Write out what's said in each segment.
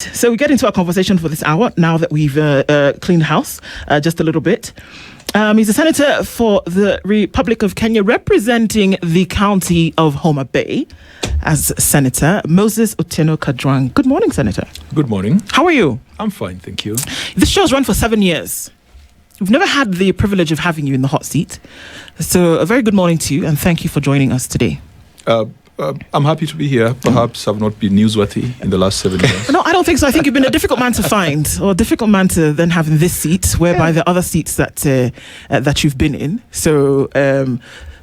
So we get into our conversation for this hour now that we've cleaned house just a little bit. He's a senator for the Republic of Kenya, representing the county of Homa Bay as Senator Moses Otieno Kajwang. Good morning, Senator. Good morning. How are you? I'm fine, thank you. This show's run for 7 years. We've never had the privilege of having you in the hot seat. So a very good morning to you, and thank you for joining us today. I'm happy to be here. Perhaps I've not been newsworthy in the last 7 years. No, I don't think so. I think you've been a difficult man to find, or a difficult man to then have in this seat, whereby the other seats that you've been in. So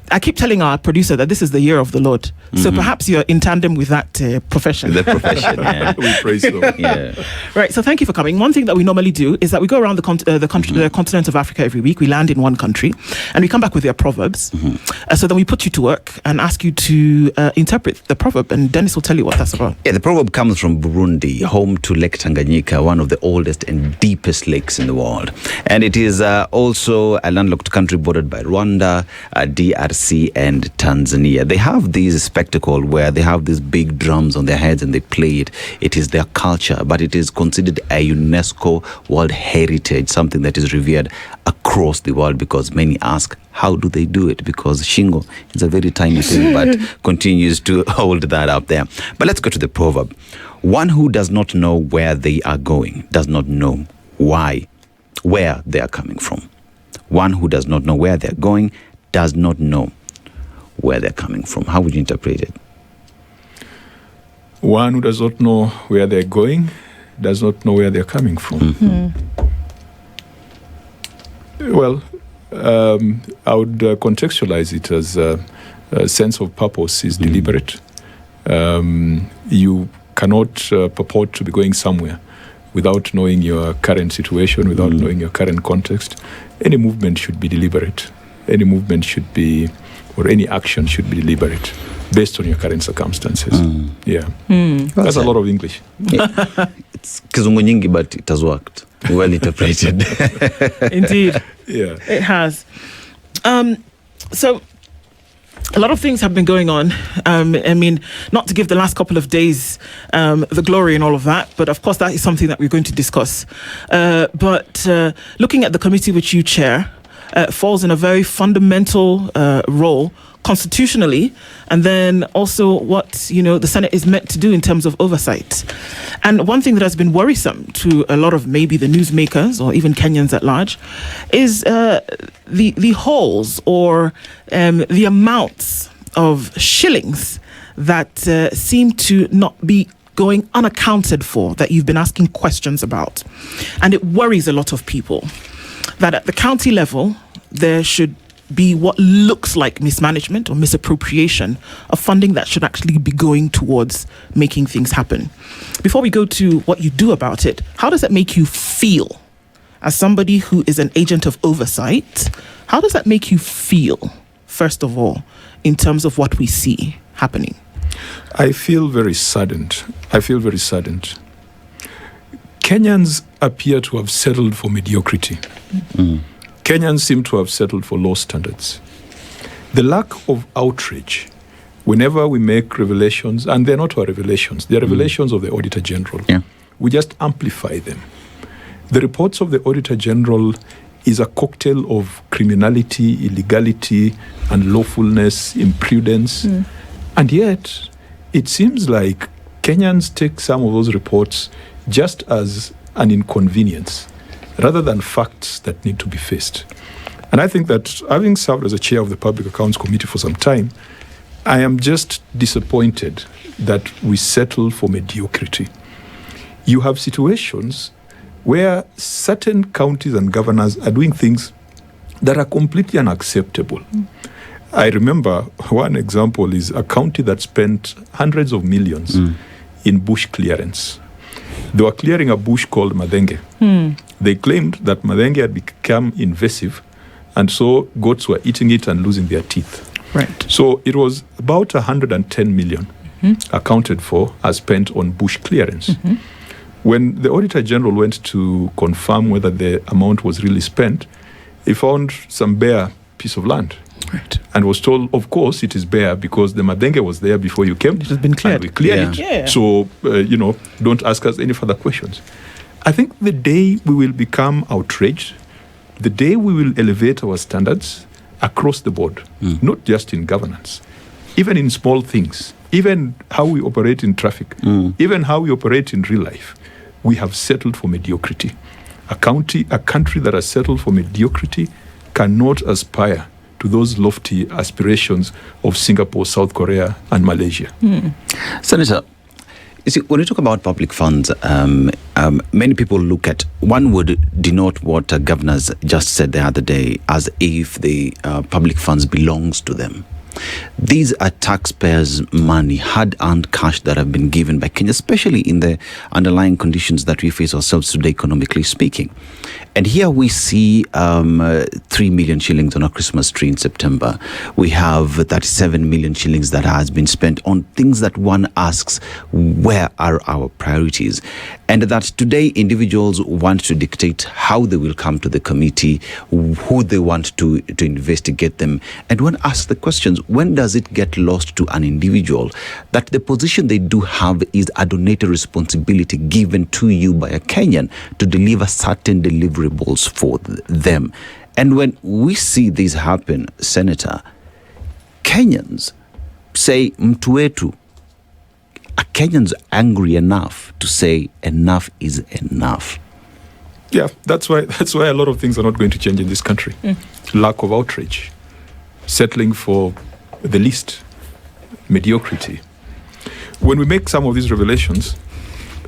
I keep telling our producer that this is the year of the Lord. Mm-hmm. So perhaps you're in tandem with that profession. The profession, yeah. We praise the Lord. Yeah. Right, so thank you for coming. One thing that we normally do is that we go around the continent of Africa every week. We land in one country and we come back with their proverbs. Mm-hmm. So then we put you to work and ask you to interpret the proverb, and Dennis will tell you what that's about. Yeah, the proverb comes from Burundi, home to Lake Tanganyika, one of the oldest and deepest lakes in the world. And it is also a landlocked country bordered by Rwanda, DRC, and Tanzania. They have these spectacle where they have these big drums on their heads and they play it. It is their culture, but it is considered a UNESCO World Heritage, something that is revered across the world, because many ask, how do they do it? Because Shingo is a very tiny thing, but continues to hold that up there. But let's go to the proverb. One who does not know where they are going does not know where they are coming from. One who does not know where they're going does not know where they're coming from. How would you interpret it? One who does not know where they're going does not know where they're coming from. Mm-hmm. Well, I would contextualize it as a sense of purpose is deliberate. You cannot purport to be going somewhere without knowing your current situation, without knowing your current context. Any movement should be deliberate. Any movement should be, or any action should be deliberate based on your current circumstances. Yeah. That's a lot of English. Yeah. It's kizungu nyingi, but it has worked. Well interpreted. Indeed. Yeah. It has. So a lot of things have been going on. I mean, not to give the last couple of days the glory and all of that, but of course that is something that we're going to discuss. But looking at the committee which you chair, falls in a very fundamental role constitutionally, and then also what the Senate is meant to do in terms of oversight. And one thing that has been worrisome to a lot of maybe the newsmakers or even Kenyans at large is the holes or the amounts of shillings that seem to not be going unaccounted for, that you've been asking questions about. And it worries a lot of people that at the county level, there should be what looks like mismanagement or misappropriation of funding that should actually be going towards making things happen. Before we go to what you do about it, how does that make you feel as somebody who is an agent of oversight? How does that make you feel, first of all, in terms of what we see happening? I feel very saddened. Kenyans appear to have settled for mediocrity. Kenyans seem to have settled for low standards. The lack of outrage whenever we make revelations, and they're not our revelations, they're revelations of the Auditor General. Yeah. We just amplify them. The reports of the Auditor General is a cocktail of criminality, illegality, unlawfulness, imprudence. And yet, it seems like Kenyans take some of those reports just as an inconvenience, rather than facts that need to be faced. And I think that, having served as a chair of the Public Accounts Committee for some time, I am just disappointed that we settle for mediocrity. You have situations where certain counties and governors are doing things that are completely unacceptable. I remember one example is a county that spent hundreds of millions in bush clearance. They were clearing a bush called Madenge. They claimed that Madenge had become invasive, and so goats were eating it and losing their teeth. Right. So it was about 110 million accounted for as spent on bush clearance. When the Auditor General went to confirm whether the amount was really spent, he found some bare piece of land. Right. and was told, of course, it is bare because the madenge was there before you came. It has been cleared. And we cleared Yeah. it. Yeah. So, don't ask us any further questions. I think the day we will become outraged, the day we will elevate our standards across the board, not just in governance, even in small things, even how we operate in traffic, even how we operate in real life, we have settled for mediocrity. A country that has settled for mediocrity cannot aspire to those lofty aspirations of Singapore, South Korea, and Malaysia. Senator, you see, when you talk about public funds, many people look at, one would denote what governors just said the other day as if the public funds belongs to them. These are taxpayers' money, hard-earned cash that have been given by Kenya, especially in the underlying conditions that we face ourselves today, economically speaking. And here we see 3 million shillings on a Christmas tree in September. We have 37 million shillings that has been spent on things that one asks, where are our priorities? And that today individuals want to dictate how they will come to the committee, who they want to investigate them. And one asks the questions, when does it get lost to an individual that the position they do have is a donated responsibility given to you by a Kenyan to deliver certain deliverables for them? And when we see this happen, Senator, Kenyans say, mtu wetu, are Kenyans angry enough to say enough is enough? Yeah, that's why a lot of things are not going to change in this country. Lack of outrage, settling for the least, mediocrity. When we make some of these revelations,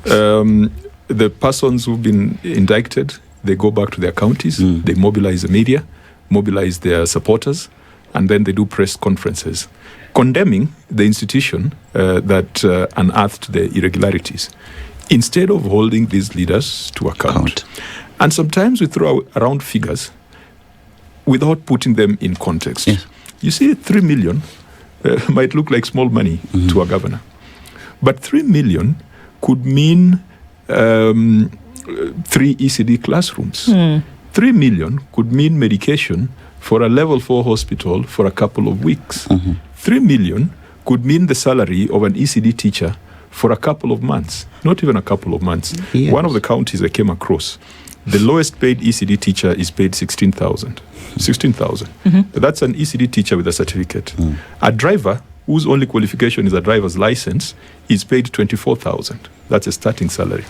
the persons who've been indicted, they go back to their counties, they mobilize the media, mobilize their supporters, and then they do press conferences condemning the institution that unearthed the irregularities, instead of holding these leaders to account. And sometimes we throw around figures without putting them in context. Yes. You see, 3 million might look like small money to a governor, but 3 million could mean 3 ECD classrooms. 3 million could mean medication for a level 4 hospital for a couple of weeks. 3 million could mean the salary of an ECD teacher for a couple of months, not even a couple of months. Yes. One of the counties I came across, the lowest paid ECD teacher is paid 16,000. 16,000. That's an ECD teacher with a certificate. A driver whose only qualification is a driver's license is paid 24,000. That's a starting salary.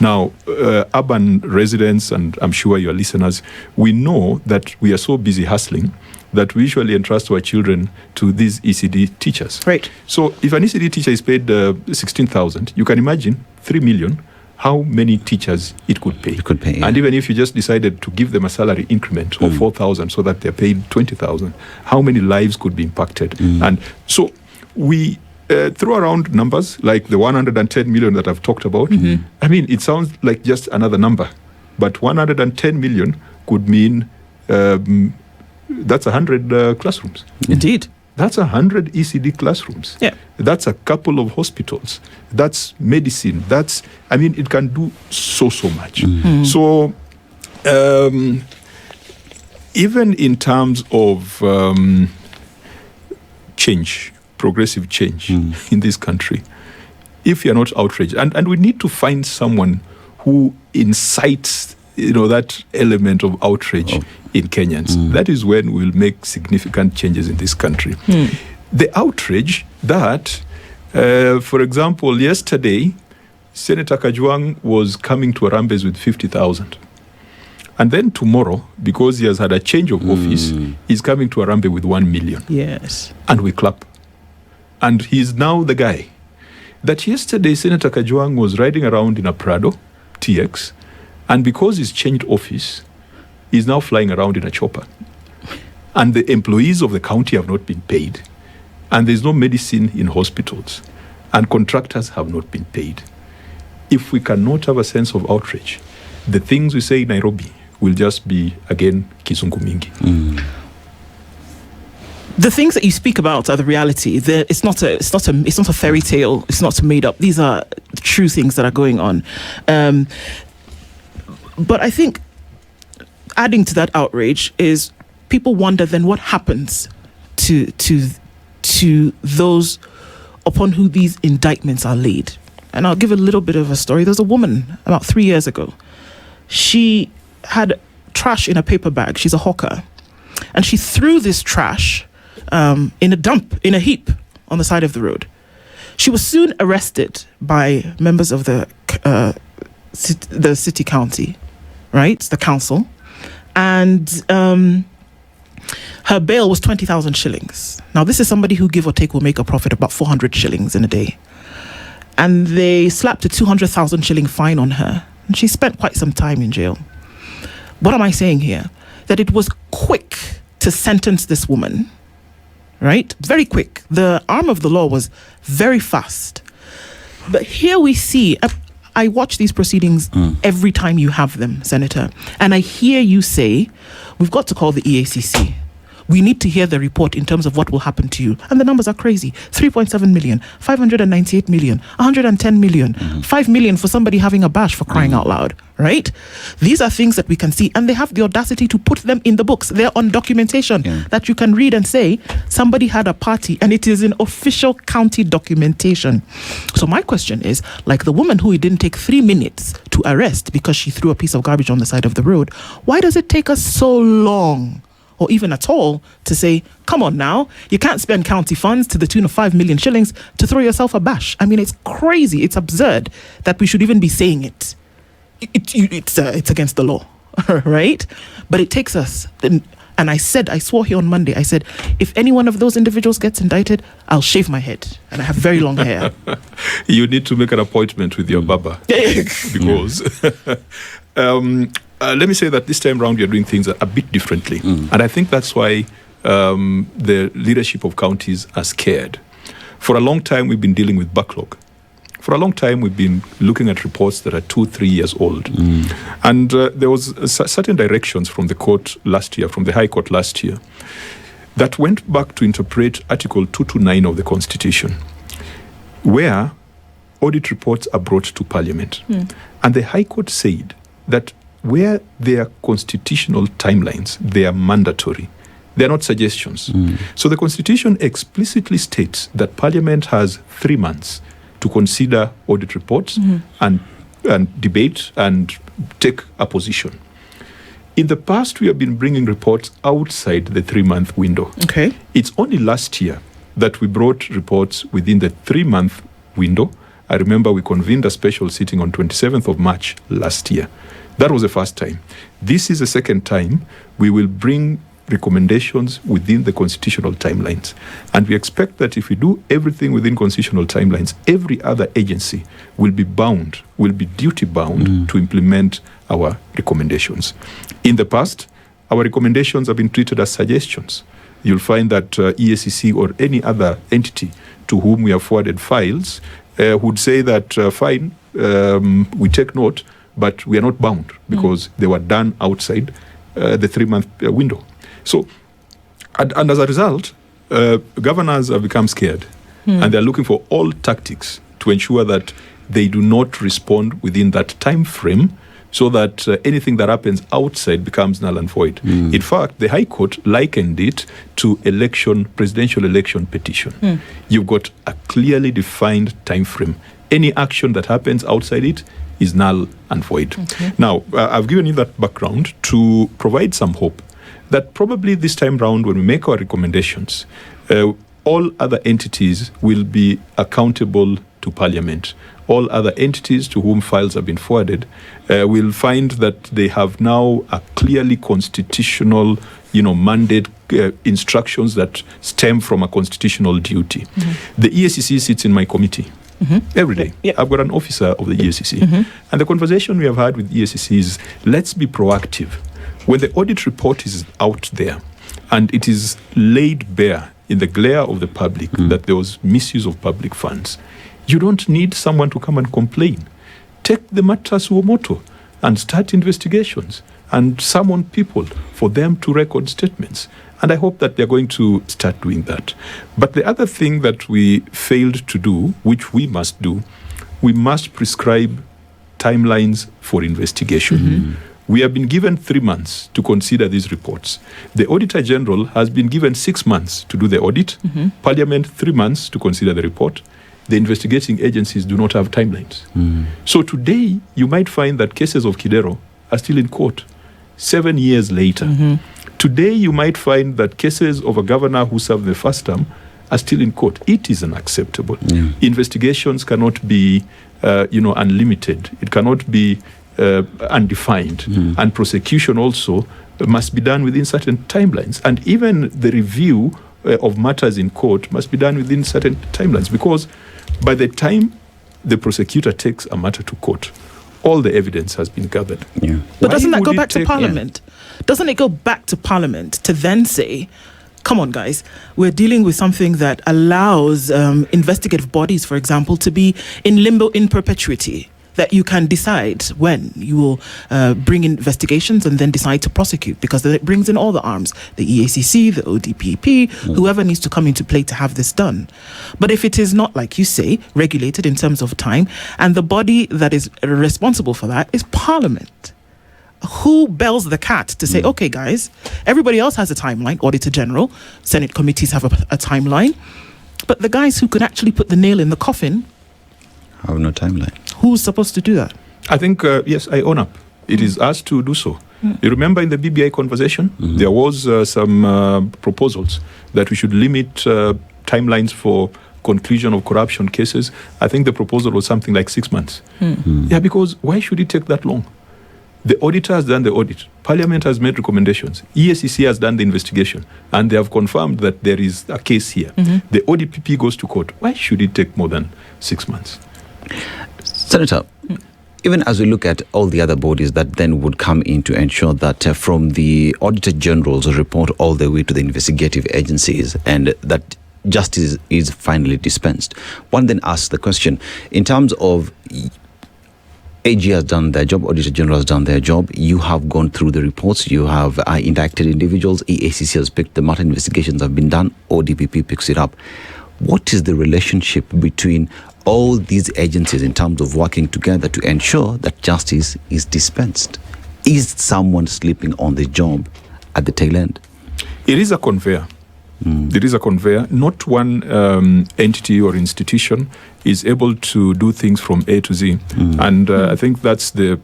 Now, urban residents, and I'm sure your listeners, we know that we are so busy hustling that we usually entrust our children to these ECD teachers. Right. So if an ECD teacher is paid 16,000, you can imagine 3 million, how many teachers it could pay. It could pay, yeah. And even if you just decided to give them a salary increment of 4,000 so that they're paid 20,000, how many lives could be impacted? And so we throw around numbers like the 110 million that I've talked about. I mean, it sounds like just another number, but 110 million could mean that's 100 classrooms. Indeed. That's 100 ECD classrooms. Yeah. That's a couple of hospitals. That's medicine. It can do so much. So, even in terms of change, progressive change in this country, if you're not outraged, and we need to find someone who incites that element of outrage in Kenyans. That is when we'll make significant changes in this country. The outrage that, for example, yesterday, Senator Kajwang was coming to Harambee with 50,000. And then tomorrow, because he has had a change of office, he's coming to Harambee with 1 million. Yes. And we clap. And he's now the guy. That yesterday, Senator Kajwang was riding around in a Prado TX, and because he's changed office, he's now flying around in a chopper. And the employees of the county have not been paid. And there's no medicine in hospitals. And contractors have not been paid. If we cannot have a sense of outrage, the things we say in Nairobi will just be, again, kizungu mingi. The things that you speak about are the reality. It's not a fairy tale. It's not made up. These are true things that are going on. But I think adding to that outrage is people wonder then what happens to those upon who these indictments are laid. And I'll give a little bit of a story. There's a woman about 3 years ago. She had trash in a paper bag. She's a hawker. And she threw this trash in a heap on the side of the road. She was soon arrested by members of the city county, right? The council. And her bail was 20,000 shillings. Now, this is somebody who, give or take, will make a profit of about 400 shillings in a day. And they slapped a 200,000 shilling fine on her. And she spent quite some time in jail. What am I saying here? That it was quick to sentence this woman, right? Very quick. The arm of the law was very fast. But here we see, I watch these proceedings every time you have them, Senator. And I hear you say, we've got to call the EACC. We need to hear the report in terms of what will happen to you. And the numbers are crazy. 3.7 million, 598 million, 110 million, 5 million for somebody having a bash, for crying out loud, right? These are things that we can see, and they have the audacity to put them in the books. They're on documentation that you can read and say, somebody had a party, and it is in official county documentation. So my question is, like the woman who it didn't take 3 minutes to arrest because she threw a piece of garbage on the side of the road, why does it take us so long, or even at all, to say, come on now, you can't spend county funds to the tune of 5 million shillings to throw yourself a bash? I mean, it's crazy. It's absurd that we should even be saying it. It's against the law, right? But it takes us. And I swore here on Monday, I said, if any one of those individuals gets indicted, I'll shave my head. And I have very long hair. You need to make an appointment with your barber. Because... let me say that this time around, we are doing things a bit differently. And I think that's why the leadership of counties are scared. For a long time, we've been dealing with backlog. For a long time, we've been looking at reports that are 2-3 years old. And there was certain directions from the court last year, from the High Court last year, that went back to interpret Article 229 of the Constitution, where audit reports are brought to Parliament. And the High Court said that where they are constitutional timelines, they are mandatory. They are not suggestions. So the Constitution explicitly states that Parliament has 3 months to consider audit reports and debate and take a position. In the past, we have been bringing reports outside the 3-month window. Okay. It's only last year that we brought reports within the 3-month window. I remember we convened a special sitting on 27th of March last year. That was the first time. This is the second time we will bring recommendations within the constitutional timelines. And we expect that if we do everything within constitutional timelines, every other agency will be duty bound to implement our recommendations. In the past, our recommendations have been treated as suggestions. You'll find that EACC or any other entity to whom we have forwarded files would say that, fine, we take note, but we are not bound because they were done outside the 3-month window. So, and as a result, governors have become scared and they're looking for all tactics to ensure that they do not respond within that time frame so that anything that happens outside becomes null and void. In fact, the High Court likened it to presidential election petition. You've got a clearly defined time frame. Any action that happens outside it is null and void. Okay. Now, I've given you that background to provide some hope that probably this time round, when we make our recommendations, all other entities will be accountable to Parliament. All other entities to whom files have been forwarded will find that they have now a clearly constitutional, mandate instructions that stem from a constitutional duty. The EACC sits in my committee. Every day. I've got an officer of the EACC. And the conversation we have had with EACC is, let's be proactive. When the audit report is out there and it is laid bare in the glare of the public that there was misuse of public funds, you don't need someone to come and complain. Take the matter suo moto and start investigations and summon people for them to record statements. And I hope that they're going to start doing that. But the other thing that we failed to do, which we must do, we must prescribe timelines for investigation. We have been given 3 months to consider these reports. The Auditor General has been given 6 months to do the audit. Parliament, 3 months to consider the report. The investigating agencies do not have timelines. So today, you might find that cases of Kidero are still in court 7 years later. Today, you might find that cases of a governor who served the first term are still in court. It is unacceptable. Investigations cannot be, unlimited. It cannot be undefined. And prosecution also must be done within certain timelines. And even the review of matters in court must be done within certain timelines, because by the time the prosecutor takes a matter to court, all the evidence has been gathered. But doesn't that go back to Parliament? Doesn't it go back to Parliament to then say, come on, guys, we're dealing with something that allows investigative bodies, for example, to be in limbo in perpetuity, that you can decide when you will bring investigations and then decide to prosecute, because then it brings in all the arms, the EACC, the ODPP, whoever needs to come into play to have this done. But if it is not, like you say, regulated in terms of time, and the body that is responsible for that is Parliament, who bells the cat to say, okay, guys, everybody else has a timeline, Auditor General, Senate committees have a timeline, but the guys who can actually put the nail in the coffin have no timeline. Who's supposed to do that? I think, yes, I own up. It is us to do so. You remember in the BBI conversation, there was some proposals that we should limit timelines for conclusion of corruption cases. I think the proposal was something like 6 months. Yeah, because why should it take that long? The auditor has done the audit. Parliament has made recommendations. EACC has done the investigation, and they have confirmed that there is a case here. The ODPP goes to court. Why should it take more than 6 months? Senator, even as we look at all the other bodies that then would come in to ensure that from the Auditor General's report all the way to the investigative agencies, and that justice is finally dispensed, one then asks the question, in terms of AG has done their job, Auditor General has done their job, you have gone through the reports, you have indicted individuals, EACC has picked the matter, investigations have been done, ODPP picks it up. What is the relationship between all these agencies in terms of working together to ensure that justice is dispensed? Is someone sleeping on the job at the tail end? It is a conveyor. It is a conveyor. Not one entity or institution is able to do things from A to Z. And I think that's the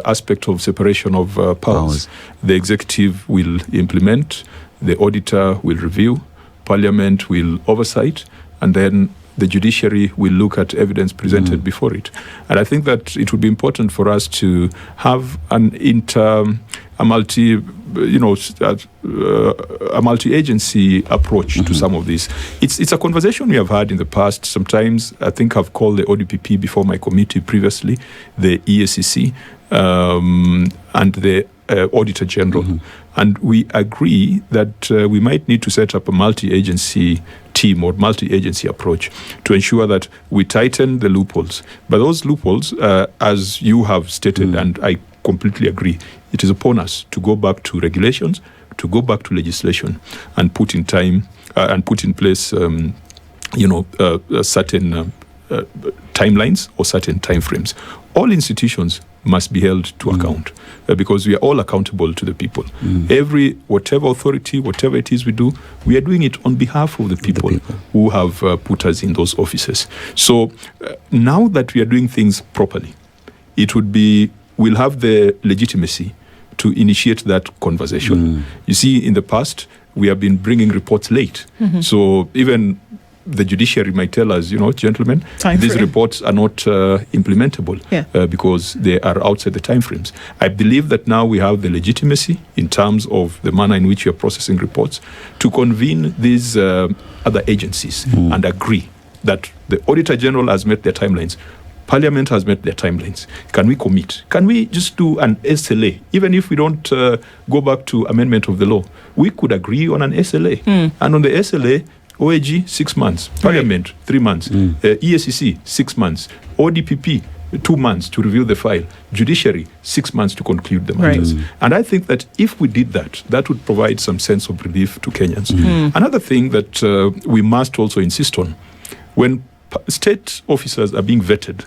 aspect of separation of powers. The executive will implement, the auditor will review, Parliament will oversight, and then the judiciary will look at evidence presented before it. And I think that it would be important for us to have a multi-agency approach to some of these. It's a conversation we have had in the past. Sometimes I think I've called the ODPP before my committee previously, the EACC, and the Auditor General. And we agree that we might need to set up a multi-agency team or multi-agency approach to ensure that we tighten the loopholes. But those loopholes, as you have stated, and I completely agree, it is upon us to go back to regulations, to go back to legislation, and put in place, certain timelines or certain timeframes. All institutions must be held to account because we are all accountable to the people. Whatever authority, whatever it is we do, we are doing it on behalf of the people who have put us in those offices. So now that we are doing things properly, we'll have the legitimacy to initiate that conversation. You see, in the past, we have been bringing reports late. So even the judiciary might tell us, gentlemen, these reports are not implementable because they are outside the timeframes. I believe that now we have the legitimacy in terms of the manner in which we are processing reports to convene these other agencies and agree that the Auditor General has met their timelines. Parliament has met their timelines. Can we commit? Can we just do an SLA? Even if we don't go back to amendment of the law, we could agree on an SLA. And on the SLA, OAG, 6 months. Parliament, 3 months. EACC, 6 months. ODPP, 2 months to review the file. Judiciary, 6 months to conclude the matters. And I think that if we did that, that would provide some sense of relief to Kenyans. Another thing that we must also insist on, when state officers are being vetted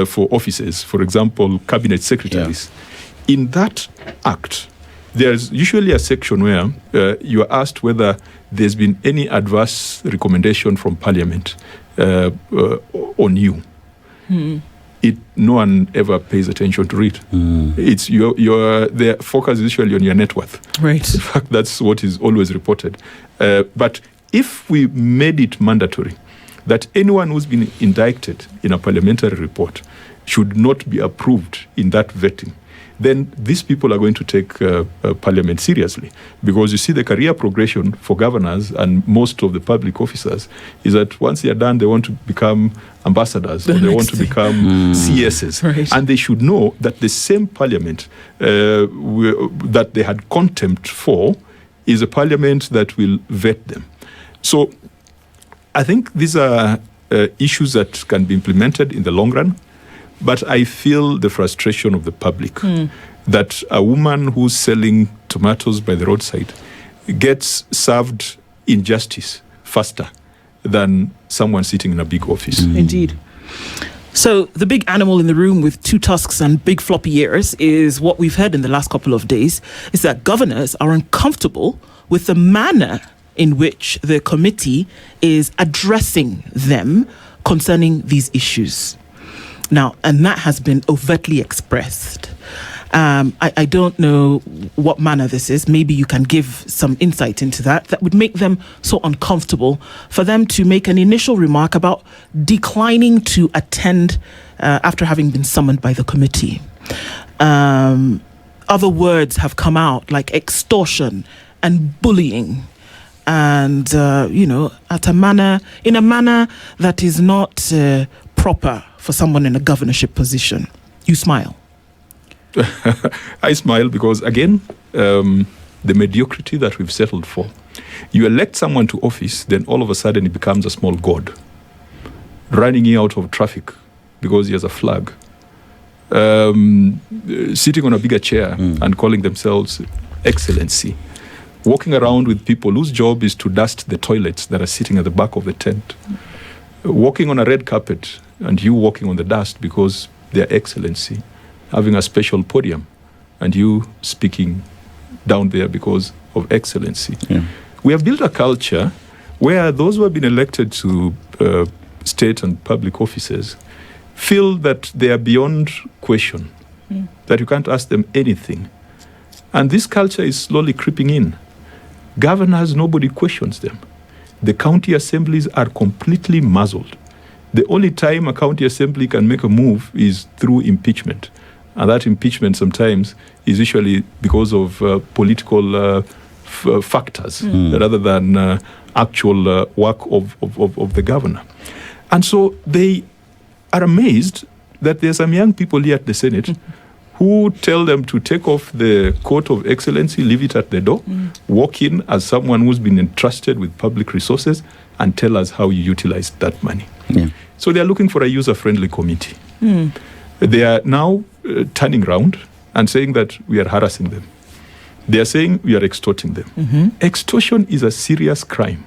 for offices, for example, cabinet secretaries, in that act, there's usually a section where you are asked whether there's been any adverse recommendation from Parliament on you. No one ever pays attention to it. It's the focus is usually on your net worth. Right. In fact, that's what is always reported. But if we made it mandatory that anyone who's been indicted in a parliamentary report should not be approved in that vetting, then these people are going to take Parliament seriously. Because you see, the career progression for governors and most of the public officers is that once they are done, they want to become ambassadors or they want to become CSs. Right. And they should know that the same Parliament that they had contempt for is a Parliament that will vet them. So I think these are issues that can be implemented in the long run. But I feel the frustration of the public that a woman who's selling tomatoes by the roadside gets served injustice faster than someone sitting in a big office. Indeed. So the big animal in the room with two tusks and big floppy ears is what we've heard in the last couple of days, is that governors are uncomfortable with the manner in which the committee is addressing them concerning these issues. Now, and that has been overtly expressed. I don't know what manner this is. Maybe you can give some insight into that would make them so uncomfortable for them to make an initial remark about declining to attend after having been summoned by the committee. Other words have come out like extortion and bullying, and in a manner that is not proper for someone in a governorship position. You smile. I smile because, again, the mediocrity that we've settled for. You elect someone to office, then all of a sudden he becomes a small god, running in out of traffic because he has a flag, sitting on a bigger chair and calling themselves excellency, walking around with people whose job is to dust the toilets that are sitting at the back of the tent, walking on a red carpet, and you walking on the dust because their excellency, having a special podium, and you speaking down there because of excellency. Yeah. We have built a culture where those who have been elected to state and public offices feel that they are beyond question, that you can't ask them anything. And this culture is slowly creeping in. Governors, nobody questions them. The county assemblies are completely muzzled. The only time a county assembly can make a move is through impeachment. And that impeachment sometimes is usually because of political factors rather than actual work of the governor. And so they are amazed that there are some young people here at the Senate who tell them to take off the coat of excellency, leave it at the door, walk in as someone who's been entrusted with public resources, and tell us how you utilized that money. Yeah. So they are looking for a user-friendly committee. They are now turning around and saying that we are harassing them. They are saying we are extorting them. Extortion is a serious crime.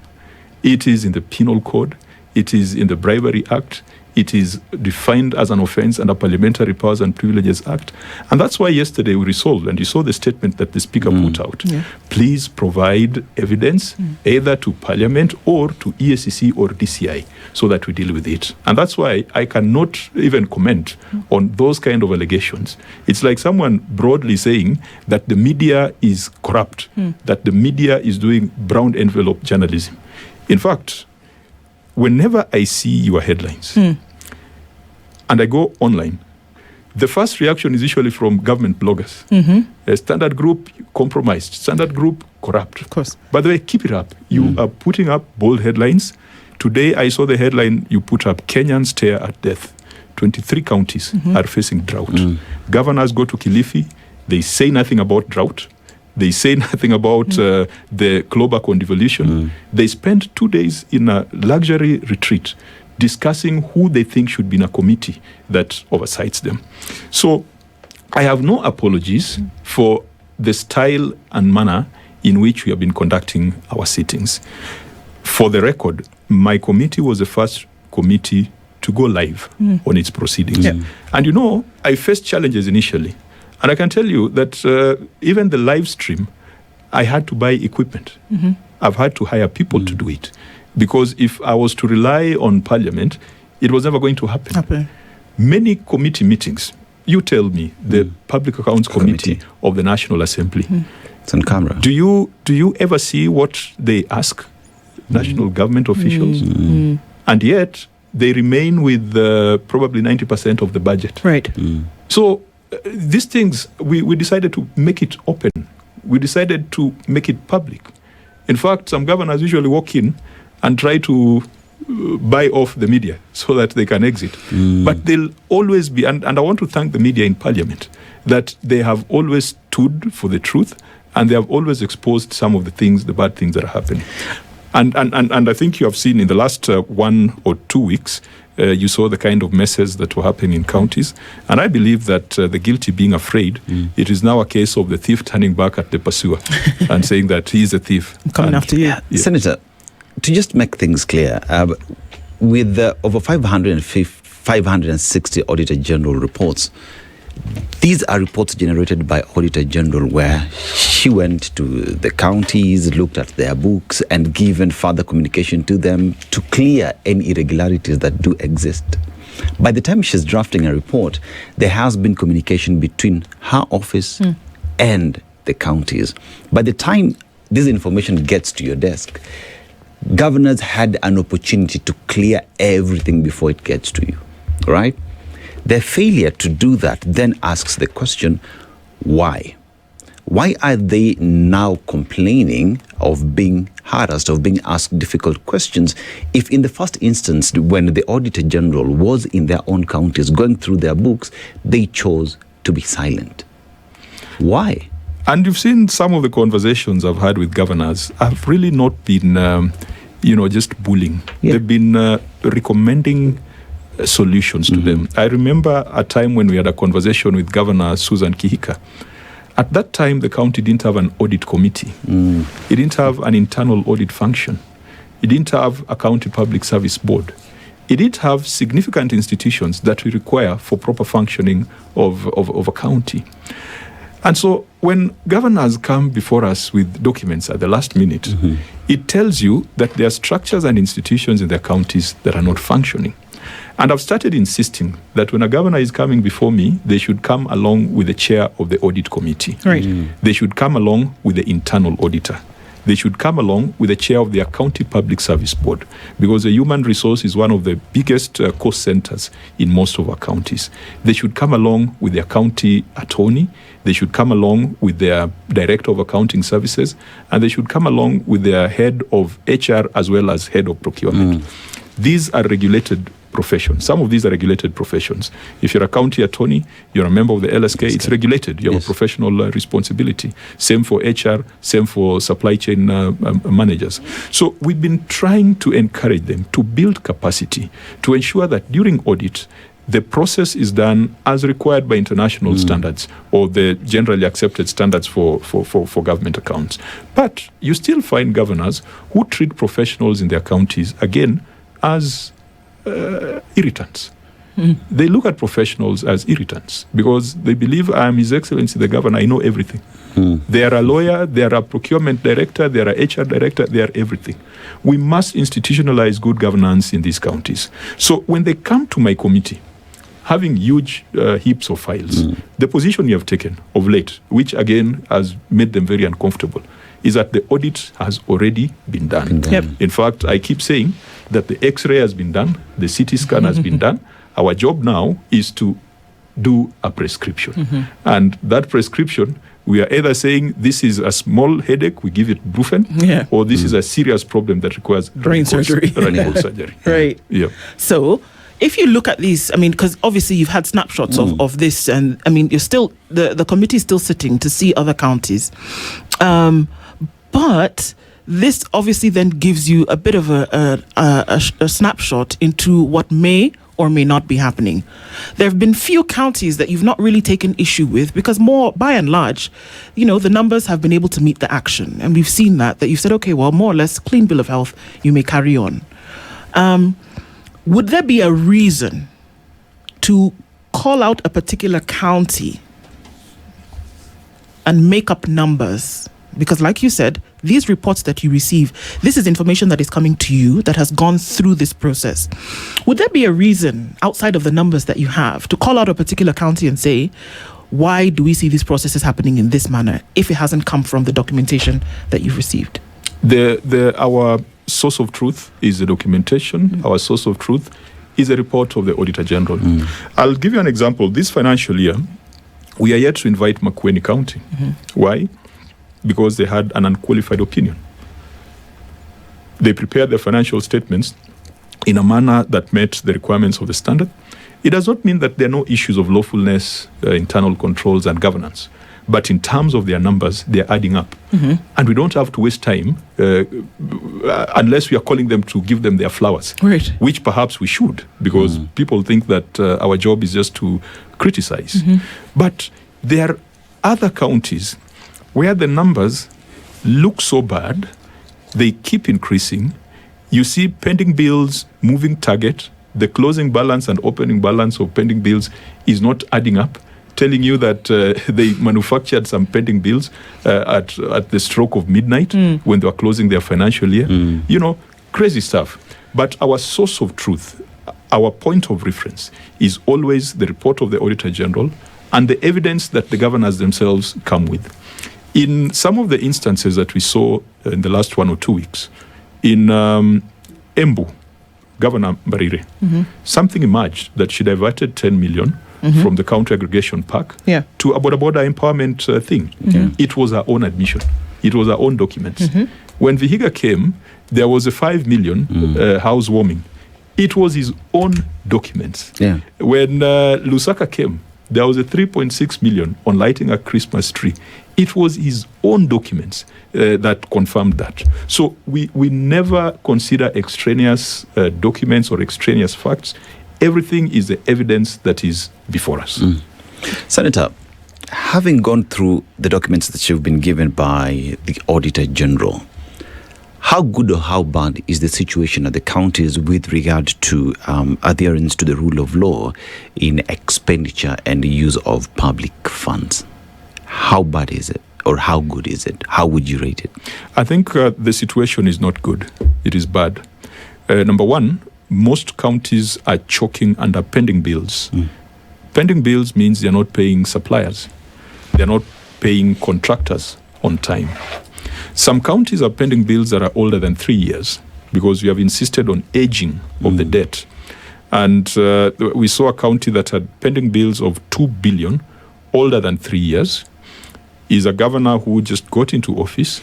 It is in the Penal Code. It is in the Bribery Act. It is defined as an offense under Parliamentary Powers and Privileges Act. And that's why yesterday we resolved, and you saw the statement that the Speaker put out. Yeah. Please provide evidence either to Parliament or to EACC or DCI so that we deal with it. And that's why I cannot even comment on those kind of allegations. It's like someone broadly saying that the media is corrupt, that the media is doing brown envelope journalism. In fact, whenever I see your headlines and I go online, the first reaction is usually from government bloggers. Standard Group compromised, Standard Group corrupt. Of course. By the way, keep it up. You are putting up bold headlines. Today I saw the headline you put up, Kenyans stare at death. 23 counties are facing drought. Governors go to Kilifi, they say nothing about drought. They say nothing about the Clobaco devolution. They spent 2 days in a luxury retreat discussing who they think should be in a committee that oversights them. So I have no apologies for the style and manner in which we have been conducting our sittings. For the record, my committee was the first committee to go live on its proceedings. And I faced challenges initially. And I can tell you that even the live stream, I had to buy equipment. I've had to hire people to do it. Because if I was to rely on Parliament, it was never going to happen. Many committee meetings, you tell me, the Public Accounts Committee of the National Assembly. It's on camera. Do you ever see what they ask national government officials? And yet, they remain with probably 90% of the budget. Right. So these things, we decided to make it open. We decided to make it public. In fact, some governors usually walk in and try to buy off the media so that they can exit. But they'll always be, and I want to thank the media in Parliament, that they have always stood for the truth and they have always exposed some of the things, the bad things that are happening. And I think you have seen in the last 1 or 2 weeks, you saw the kind of messes that were happening in counties. And I believe that the guilty being afraid, it is now a case of the thief turning back at the pursuer and saying that he is a thief. I'm coming after you. Yeah. Senator, to just make things clear, with over 560 Auditor General reports, these are reports generated by Auditor General where she went to the counties, looked at their books and given further communication to them to clear any irregularities that do exist. By the time she's drafting a report, there has been communication between her office and the counties. By the time this information gets to your desk, governors had an opportunity to clear everything before it gets to you, right? Their failure to do that then asks the question, why? Why are they now complaining of being harassed, of being asked difficult questions, if in the first instance, when the Auditor General was in their own counties going through their books, they chose to be silent? Why? And you've seen some of the conversations I've had with governors. I've really not been, just bullying. Yeah. They've been recommending solutions to them. I remember a time when we had a conversation with Governor Susan Kihika. At that time, the county didn't have an audit committee. It didn't have an internal audit function. It didn't have a county public service board. It didn't have significant institutions that we require for proper functioning of a county. And so when governors come before us with documents at the last minute, it tells you that there are structures and institutions in their counties that are not functioning. And I've started insisting that when a governor is coming before me, they should come along with the chair of the audit committee. Right. They should come along with the internal auditor. They should come along with the chair of their county public service board, because the human resource is one of the biggest cost centers in most of our counties. They should come along with their county attorney. They should come along with their director of accounting services, and they should come along with their head of HR as well as head of procurement. These are regulated professions. Some of these are regulated professions. If you're a county attorney, you're a member of the LSK, it's regulated. You have a professional responsibility. Same for HR, same for supply chain managers. So we've been trying to encourage them to build capacity to ensure that during audit, the process is done as required by international standards or the generally accepted standards for government accounts. But you still find governors who treat professionals in their counties, again, as irritants. They look at professionals as irritants because they believe I am His Excellency the Governor, I know everything. They are a lawyer, they are a procurement director, they are a HR director, they are everything. We must institutionalize good governance in these counties. So when they come to my committee, having huge heaps of files, the position you have taken of late, which again has made them very uncomfortable, is that the audit has already been done. In fact, I keep saying that the X-ray has been done, the CT scan has been done. Our job now is to do a prescription. And that prescription, we are either saying this is a small headache, we give it Brufen, or this is a serious problem that requires brain surgery. Radical surgery. Right. Yeah. So if you look at these, I mean, because obviously you've had snapshots of this, and I mean, you're still, the committee is still sitting to see other counties. But this obviously then gives you a bit of a snapshot into what may or may not be happening. There have been few counties that you've not really taken issue with because more, by and large, the numbers have been able to meet the action. And we've seen that you've said, okay, well, more or less, clean bill of health, you may carry on. Would there be a reason to call out a particular county and make up numbers? Because like you said, these reports that you receive, this is information that is coming to you that has gone through this process. Would there be a reason outside of the numbers that you have to call out a particular county and say, why do we see these processes happening in this manner if it hasn't come from the documentation that you've received? Our source of truth is the documentation. Our source of truth is a report of the Auditor General. I'll give you an example. This financial year, we are yet to invite Makueni County. Why? Because they had an unqualified opinion. They prepared their financial statements in a manner that met the requirements of the standard. It does not mean that there are no issues of lawfulness, internal controls and governance. But in terms of their numbers, they're adding up. And we don't have to waste time unless we are calling them to give them their flowers, Right. which perhaps we should, because people think that our job is just to criticize. But there are other counties where the numbers look so bad, they keep increasing. You see pending bills, moving target, the closing balance and opening balance of pending bills is not adding up, telling you that they manufactured some pending bills at the stroke of midnight when they were closing their financial year. You know, crazy stuff. But our source of truth, our point of reference is always the report of the Auditor General and the evidence that the governors themselves come with. In some of the instances that we saw in the last 1 or 2 weeks, in Embu, Governor Mbarire, something emerged that she diverted 10 million from the county aggregation park to a border empowerment thing. It was her own admission. It was her own documents. When Vihiga came, there was a 5 million housewarming. It was his own documents. When Lusaka came, there was a 3.6 million on lighting a Christmas tree. It was his own documents that confirmed that. So we never consider extraneous documents or extraneous facts. Everything is the evidence that is before us. Senator, having gone through the documents that you've been given by the Auditor General, how good or how bad is the situation at the counties with regard to adherence to the rule of law in expenditure and the use of public funds? How bad is it, or how good is it? How would you rate it? I think the situation is not good. It is bad. Number one, most counties are choking under pending bills. Pending bills means they're not paying suppliers. They're not paying contractors on time. Some counties are pending bills that are older than 3 years because we have insisted on aging of the debt. And we saw a county that had pending bills of 2 billion older than 3 years. Is a governor who just got into office,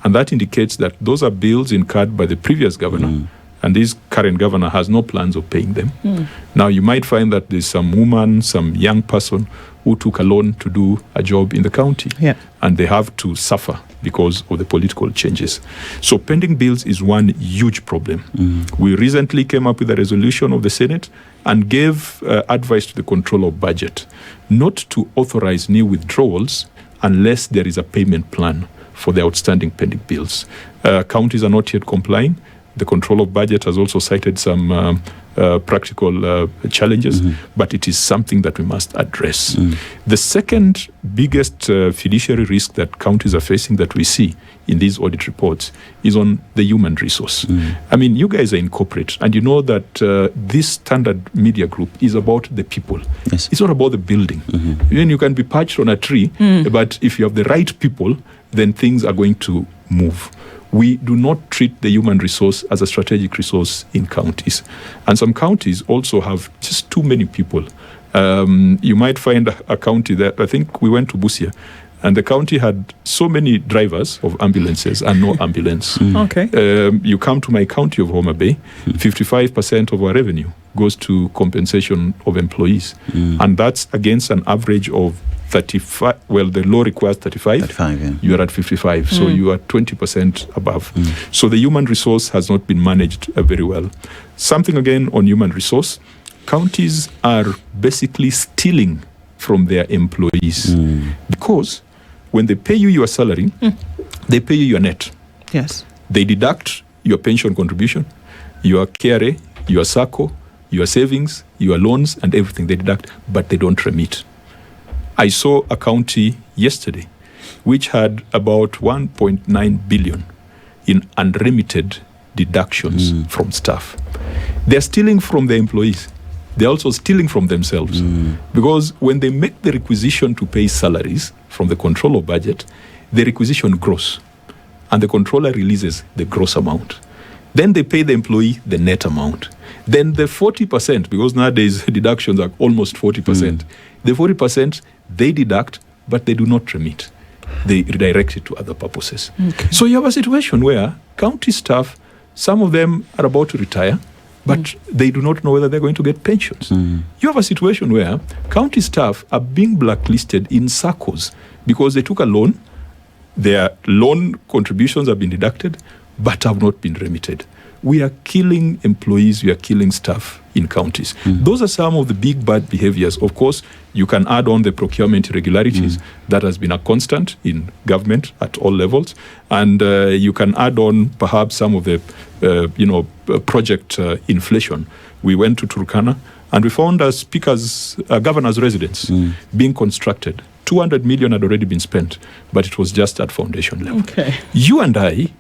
and that indicates that those are bills incurred by the previous governor, and this current governor has no plans of paying them. Now, you might find that there's some woman, some young person who took a loan to do a job in the county, and they have to suffer because of the political changes. So pending bills is one huge problem. We recently came up with a resolution of the Senate and gave advice to the Controller of Budget not to authorize new withdrawals unless there is a payment plan for the outstanding pending bills. Counties are not yet complying. The Controller of Budget has also cited some practical challenges, but it is something that we must address. The second biggest fiduciary risk that counties are facing that we see in these audit reports is on the human resource. I mean, you guys are in corporate, and you know that this Standard Media Group is about the people. It's not about the building. Even you can be perched on a tree, but if you have the right people, then things are going to move. We do not treat the human resource as a strategic resource in counties. And some counties also have just too many people. You might find a county that, I think we went to Busia, and the county had so many drivers of ambulances and no ambulance. You come to my county of Homa Bay, 55% of our revenue goes to compensation of employees. And that's against an average of 35, well, the law requires 35, you are at 55, so you are 20% above. So the human resource has not been managed very well. Something again on human resource, counties are basically stealing from their employees because when they pay you your salary, they pay you your net. They deduct your pension contribution, your KRA, your SACCO, your savings, your loans, and everything they deduct, but they don't remit. I saw a county yesterday which had about 1.9 billion in unremitted deductions from staff. They're stealing from their employees. They're also stealing from themselves. Because when they make the requisition to pay salaries from the controller budget, the requisition grows. And the controller releases the gross amount. Then they pay the employee the net amount. Then the 40%, because nowadays deductions are almost 40%, the 40% they deduct, but they do not remit. They redirect it to other purposes. Okay. So you have a situation where county staff, some of them are about to retire, but they do not know whether they're going to get pensions. You have a situation where county staff are being blacklisted in SACCOs because they took a loan, their loan contributions have been deducted, but have not been remitted. We are killing employees, we are killing staff in counties. Those are some of the big bad behaviors. Of course, you can add on the procurement irregularities. That has been a constant in government at all levels. And you can add on perhaps some of the, project inflation. We went to Turkana and we found a governor's residence being constructed. 200 million had already been spent, but it was just at foundation level. Okay. You and I,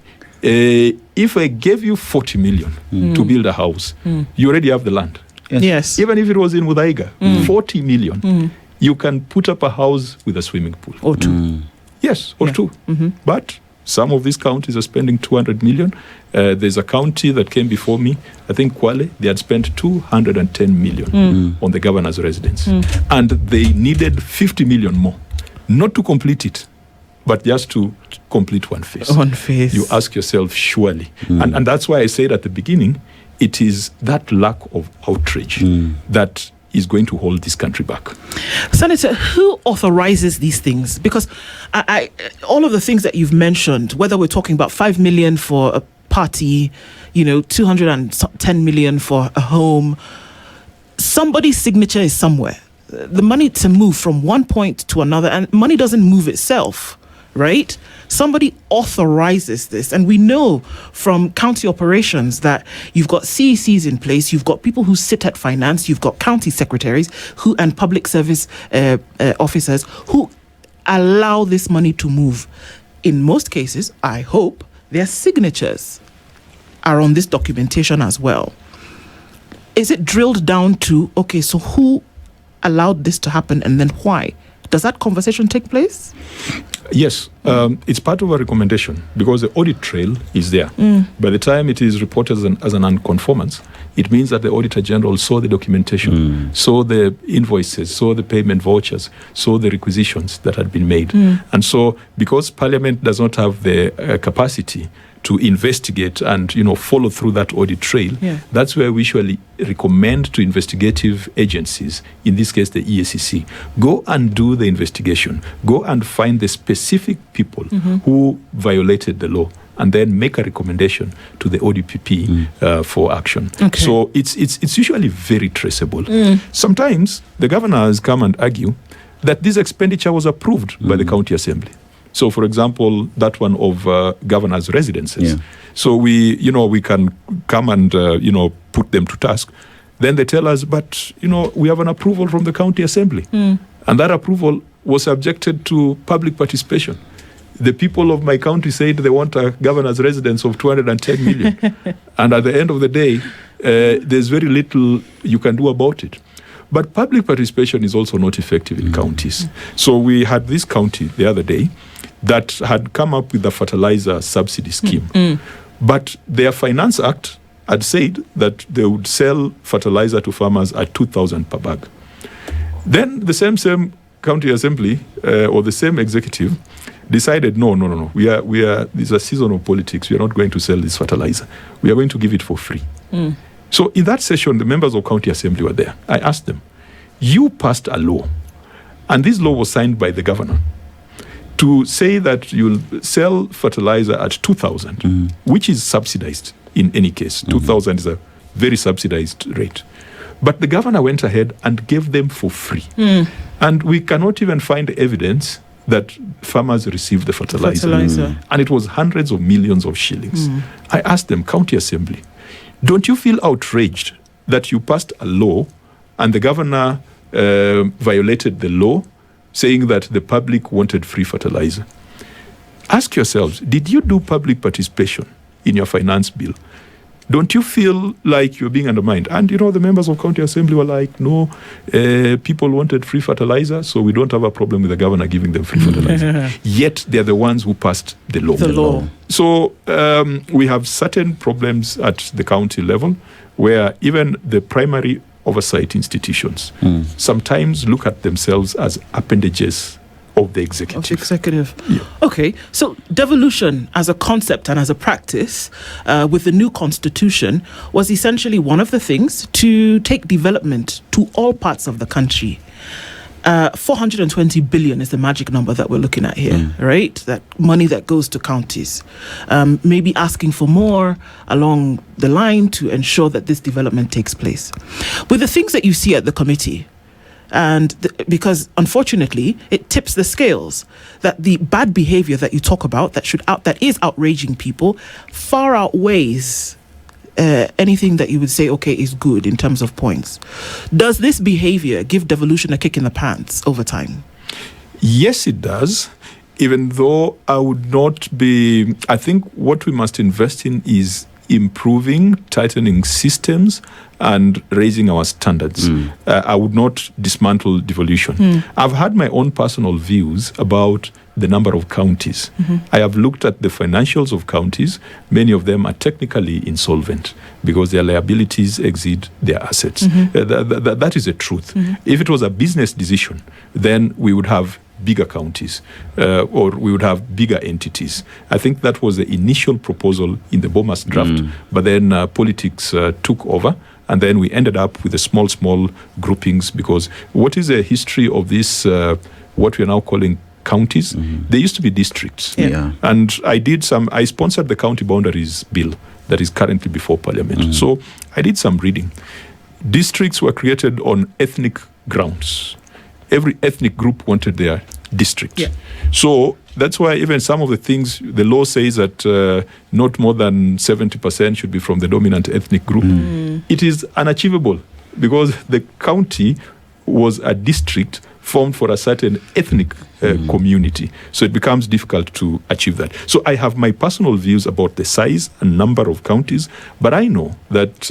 if I gave you 40 million to build a house, you already have the land. Yes. Even if it was in Muthaiga, 40 million, you can put up a house with a swimming pool. Or two. Yes, or two. But some of these counties are spending 200 million. There's a county that came before me, I think Kwale, they had spent 210 million on the governor's residence. And they needed 50 million more, not to complete it, but just to complete one phase. One phase. You ask yourself, surely. And that's why I said at the beginning, it is that lack of outrage that is going to hold this country back. Senator, who authorizes these things? Because all of the things that you've mentioned, whether we're talking about 5 million for a party, 210 million for a home, somebody's signature is somewhere. The money to move from one point to another, and money doesn't move itself, right? Somebody authorizes this. And we know from county operations that you've got CECs in place, you've got people who sit at finance, you've got county secretaries and public service officers who allow this money to move. In most cases, I hope, their signatures are on this documentation as well. Is it drilled down to, okay, so who allowed this to happen and then why? Does that conversation take place? Yes, it's part of a recommendation because the audit trail is there. By the time it is reported as an unconformance, it means that the Auditor General saw the documentation, saw the invoices, saw the payment vouchers, saw the requisitions that had been made. And so because Parliament does not have the capacity to investigate and follow through that audit trail, that's where we usually recommend to investigative agencies, in this case the EACC, go and do the investigation, go and find the specific people who violated the law, and then make a recommendation to the ODPP for action. Okay. So it's usually very traceable. Sometimes the governor has come and argue that this expenditure was approved by the county assembly. So, for example, that one of governor's residences. So we can come and, put them to task. Then they tell us, but, we have an approval from the county assembly. And that approval was subjected to public participation. The people of my county said they want a governor's residence of 210 million. And at the end of the day, there's very little you can do about it. But public participation is also not effective in counties. So we had this county the other day that had come up with a fertilizer subsidy scheme. But their Finance Act had said that they would sell fertilizer to farmers at 2,000 per bag. Then the same county assembly or the same executive decided, no. We are. This is a season of politics. We are not going to sell this fertilizer. We are going to give it for free. So in that session, the members of county assembly were there. I asked them, you passed a law, and this law was signed by the governor, to say that you'll sell fertilizer at 2,000, which is subsidized in any case. 2,000 is a very subsidized rate. But the governor went ahead and gave them for free. And we cannot even find evidence that farmers received the fertilizer. And it was hundreds of millions of shillings. I asked them, county assembly, don't you feel outraged that you passed a law and the governor violated the law, saying that the public wanted free fertilizer? Ask yourselves, did you do public participation in your finance bill? Don't you feel like you're being undermined? And the members of county assembly were like, no, people wanted free fertilizer, so we don't have a problem with the governor giving them free fertilizer. Yet they're the ones who passed the law. The law. So we have certain problems at the county level where even the primary oversight institutions sometimes look at themselves as appendages of the executive. Yeah. Okay, so devolution as a concept and as a practice with the new constitution was essentially one of the things to take development to all parts of the country. 420 billion is the magic number that we're looking at here, right? That money that goes to counties. Maybe asking for more along the line to ensure that this development takes place. With the things that you see at the committee, and because unfortunately it tips the scales that the bad behavior that you talk about that is outraging people far outweighs anything that you would say is good in terms of points. Does this behavior give devolution a kick in the pants over time? Yes, it does. Even though I think what we must invest in is improving, tightening systems and raising our standards. I would not dismantle devolution. I've had my own personal views about the number of counties. I have looked at the financials of counties. Many of them are technically insolvent because their liabilities exceed their assets. That is the truth. If it was a business decision, then we would have bigger counties or we would have bigger entities. I think that was the initial proposal in the Bomas draft, but then politics took over, and then we ended up with the small groupings, because what is the history of this, what we are now calling counties? They used to be districts. And I sponsored the county boundaries bill that is currently before Parliament. So I did some reading. Districts were created on ethnic grounds. Every ethnic group wanted their district. So that's why even some of the things, the law says that not more than 70% should be from the dominant ethnic group. It is unachievable because the county was a district formed for a certain ethnic community. So it becomes difficult to achieve that. So I have my personal views about the size and number of counties, but I know that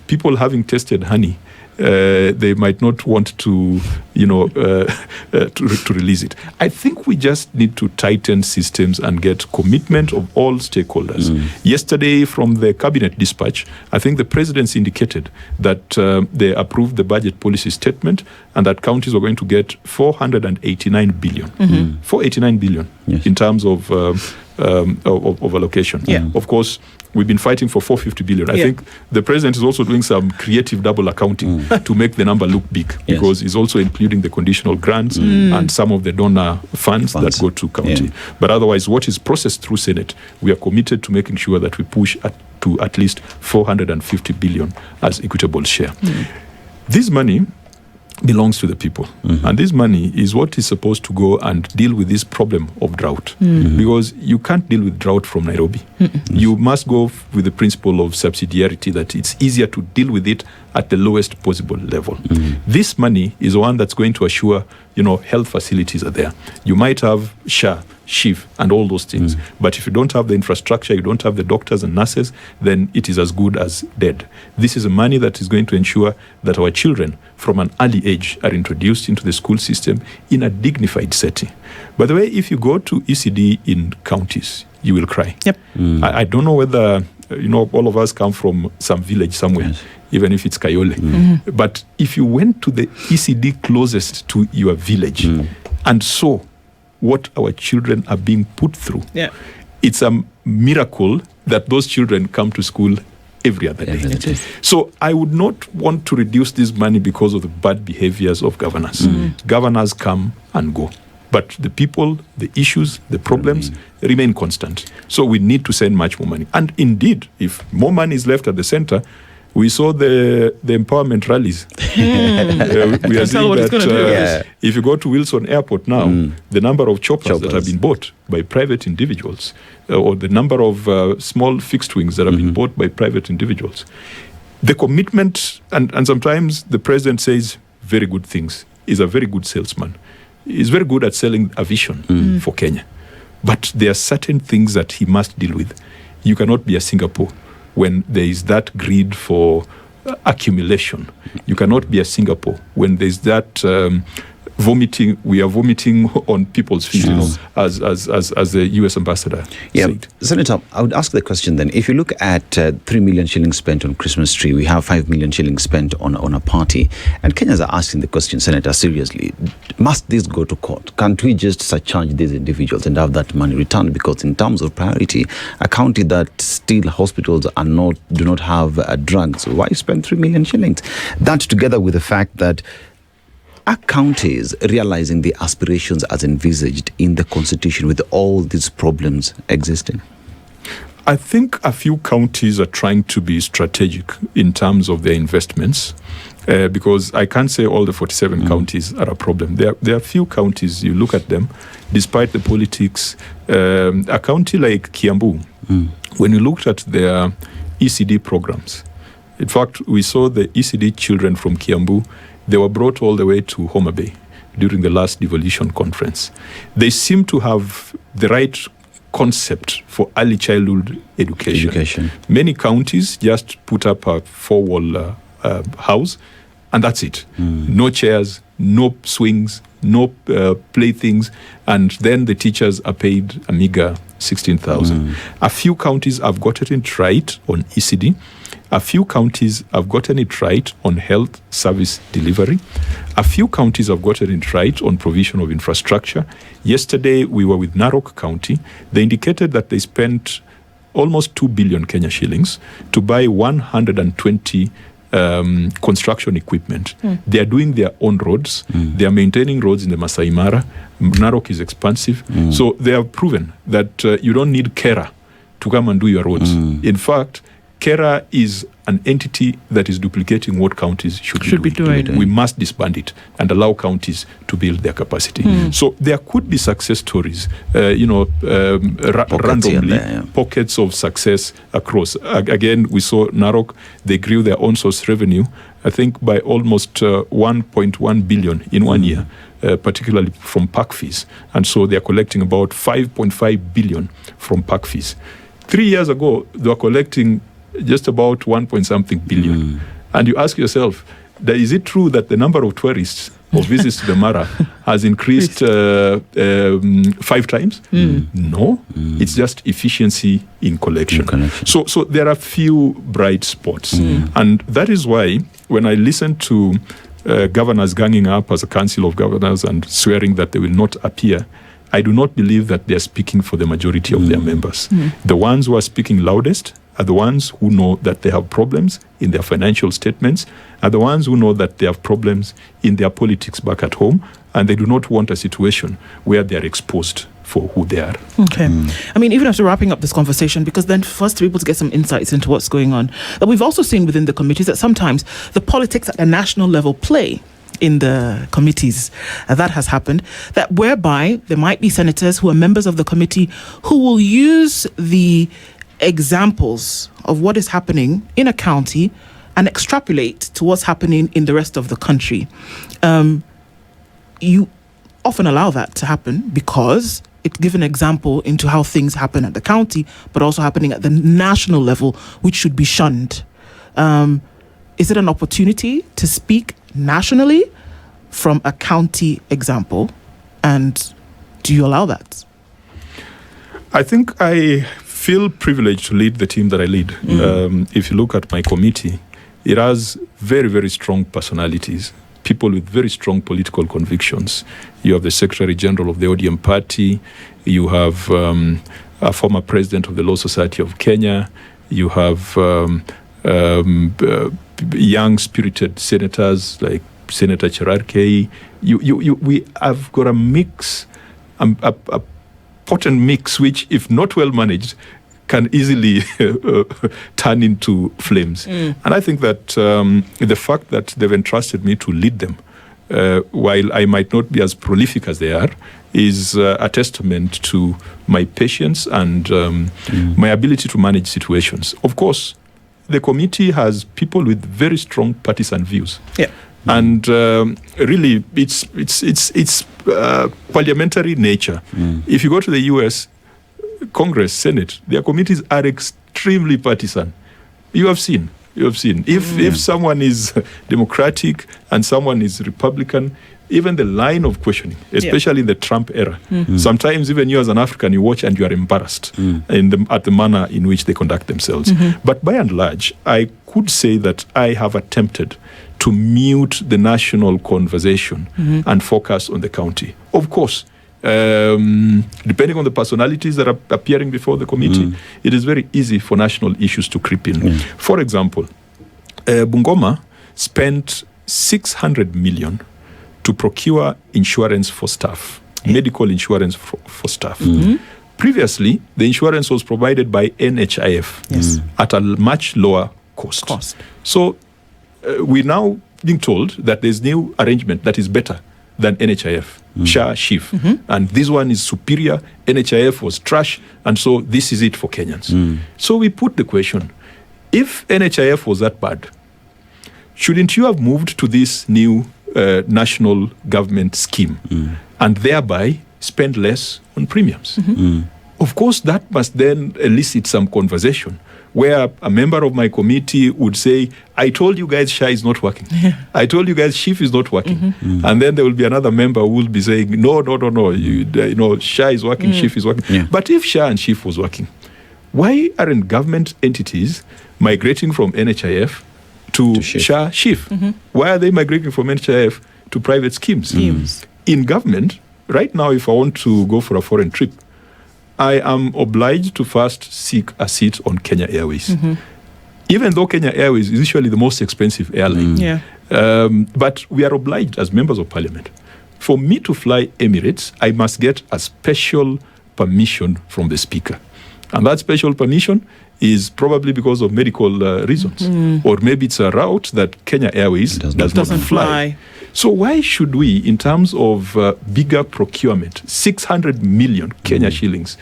people having tasted honey, they might not want to, to release it. I think we just need to tighten systems and get commitment of all stakeholders. Yesterday, from the cabinet dispatch, I think the presidency indicated that they approved the budget policy statement and that counties are going to get 489 billion. 489 billion in terms of allocation. Of course, we've been fighting for 450 billion. I think the president is also doing some creative double accounting to make the number look big, because he's also including the conditional grants and some of the donor funds that go to county. But otherwise, what is processed through Senate, we are committed to making sure that we push to at least 450 billion as equitable share. This money belongs to the people. And this money is what is supposed to go and deal with this problem of drought. Because you can't deal with drought from Nairobi. You must go with the principle of subsidiarity, that it's easier to deal with it at the lowest possible level. This money is one that's going to assure, health facilities are there. You might have SHA, SHIF, and all those things. But if you don't have the infrastructure, you don't have the doctors and nurses, then it is as good as dead. This is a money that is going to ensure that our children from an early age are introduced into the school system in a dignified setting. By the way, if you go to ECD in counties, you will cry. I don't know whether, all of us come from some village somewhere, even if it's Kayole. But if you went to the ECD closest to your village and saw what our children are being put through, it's a miracle that those children come to school every other day. So I would not want to reduce this money because of the bad behaviors of governors. Governors come and go, but the people, the issues, the problems remain constant. So we need to send much more money. And indeed, if more money is left at the center, we saw the empowerment rallies. We are seeing that if you go to Wilson Airport now, the number of choppers that have been bought by private individuals, or the number of small fixed wings that have been bought by private individuals, the commitment, and sometimes the president says very good things, is a very good salesman. He's very good at selling a vision for Kenya. But there are certain things that he must deal with. You cannot be a Singapore when there is that greed for accumulation. You cannot be a Singapore when there is that vomiting. We are vomiting on people's feet, as the U.S. ambassador said. Senator, I would ask the question then. If you look at 3 million shillings spent on Christmas tree, we have 5 million shillings spent on a party, and Kenyans are asking the question, Senator, seriously, must this go to court? Can't we just surcharge these individuals and have that money returned? Because in terms of priority, a county that still hospitals do not have drugs, why spend 3 million shillings? That together with the fact that are counties realizing the aspirations as envisaged in the Constitution with all these problems existing? I think a few counties are trying to be strategic in terms of their investments, because I can't say all the 47 counties are a problem. There are few counties, you look at them, despite the politics. A county like Kiambu, when you looked at their ECD programs, in fact, we saw the ECD children from Kiambu. They were brought all the way to Homa Bay during the last devolution conference. They seem to have the right concept for early childhood education. Many counties just put up a four-wall house, and that's it. No chairs, no swings, no playthings, and then the teachers are paid a meager 16,000. A few counties have gotten it right on ECD. A few counties have gotten it right on health service delivery. A few counties have gotten it right on provision of infrastructure. Yesterday, we were with Narok County. They indicated that they spent almost 2 billion Kenya shillings to buy 120 construction equipment. They are doing their own roads. They are maintaining roads in the Masai Mara. Narok is expansive. So they have proven that you don't need KERA to come and do your roads. In fact, KERA is an entity that is duplicating what counties should be doing. We must disband it and allow counties to build their capacity. So there could be success stories, randomly, pockets of success across. Again, we saw Narok, they grew their own source revenue, I think by almost 1.1 billion in 1 year, particularly from park fees. And so they're collecting about 5.5 billion from park fees. 3 years ago, they were collecting just about 1-point-something billion. And you ask yourself, is it true that the number of tourists or visits to the Mara has increased 5 times? No, it's just efficiency in collection. So there are few bright spots. And that is why when I listen to governors ganging up as a council of governors and swearing that they will not appear, I do not believe that they are speaking for the majority of their members. The ones who are speaking loudest are the ones who know that they have problems in their financial statements, are the ones who know that they have problems in their politics back at home, and they do not want a situation where they are exposed for who they are. Okay. I mean, even after wrapping up this conversation, because then for us to be able to get some insights into what's going on, that we've also seen within the committees that sometimes the politics at a national level play in the committees. That has happened, that whereby there might be senators who are members of the committee who will use the examples of what is happening in a county and extrapolate to what's happening in the rest of the country. You often allow that to happen because it gives an example into how things happen at the county, but also happening at the national level, which should be shunned. Is it an opportunity to speak nationally from a county example? And do you allow that? I think I feel privileged to lead the team that I lead. If you look at my committee, it has very, very strong personalities, people with very strong political convictions. You have the Secretary General of the ODM party. You have a former president of the Law Society of Kenya. You have young, spirited senators like Senator Cherarkei. We have got a mix, a potent mix, which, if not well managed, can easily turn into flames. And I think that the fact that they've entrusted me to lead them, while I might not be as prolific as they are, is a testament to my patience and my ability to manage situations. Of course, the committee has people with very strong partisan views. And really, it's parliamentary nature. If you go to the US, Congress, Senate, their committees are extremely partisan. You have seen. If someone is Democratic and someone is Republican, even the line of questioning, especially in the Trump era, sometimes even you as an African, you watch and you are embarrassed at the manner in which they conduct themselves. But by and large, I could say that I have attempted to mute the national conversation and focus on the county. Of course, depending on the personalities that are appearing before the committee, it is very easy for national issues to creep in. For example, Bungoma spent 600 million to procure insurance for staff, medical insurance for staff. Previously, the insurance was provided by NHIF at a much lower cost. So we're now being told that there's new arrangement that is better than NHIF, SHA, SHIF. And this one is superior. NHIF was trash, and so this is it for Kenyans. So we put the question, if NHIF was that bad, shouldn't you have moved to this new national government scheme and thereby spend less on premiums? Of course, that must then elicit some conversation where a member of my committee would say, I told you guys SHA is not working. I told you guys SHIF is not working. And then there will be another member who will be saying, no, you know, SHA is working, SHIF is working. But if SHA and SHIF was working, why aren't government entities migrating from NHIF to SHA, SHIF? Why are they migrating from NHIF to private schemes? In government, right now, if I want to go for a foreign trip, I am obliged to first seek a seat on Kenya Airways. Even though Kenya Airways is usually the most expensive airline. But we are obliged as members of parliament. For me to fly Emirates, I must get a special permission from the speaker. And that special permission is probably because of medical reasons. Or maybe it's a route that Kenya Airways doesn't fly. So why should we, in terms of bigger procurement, 600 million Kenya shillings,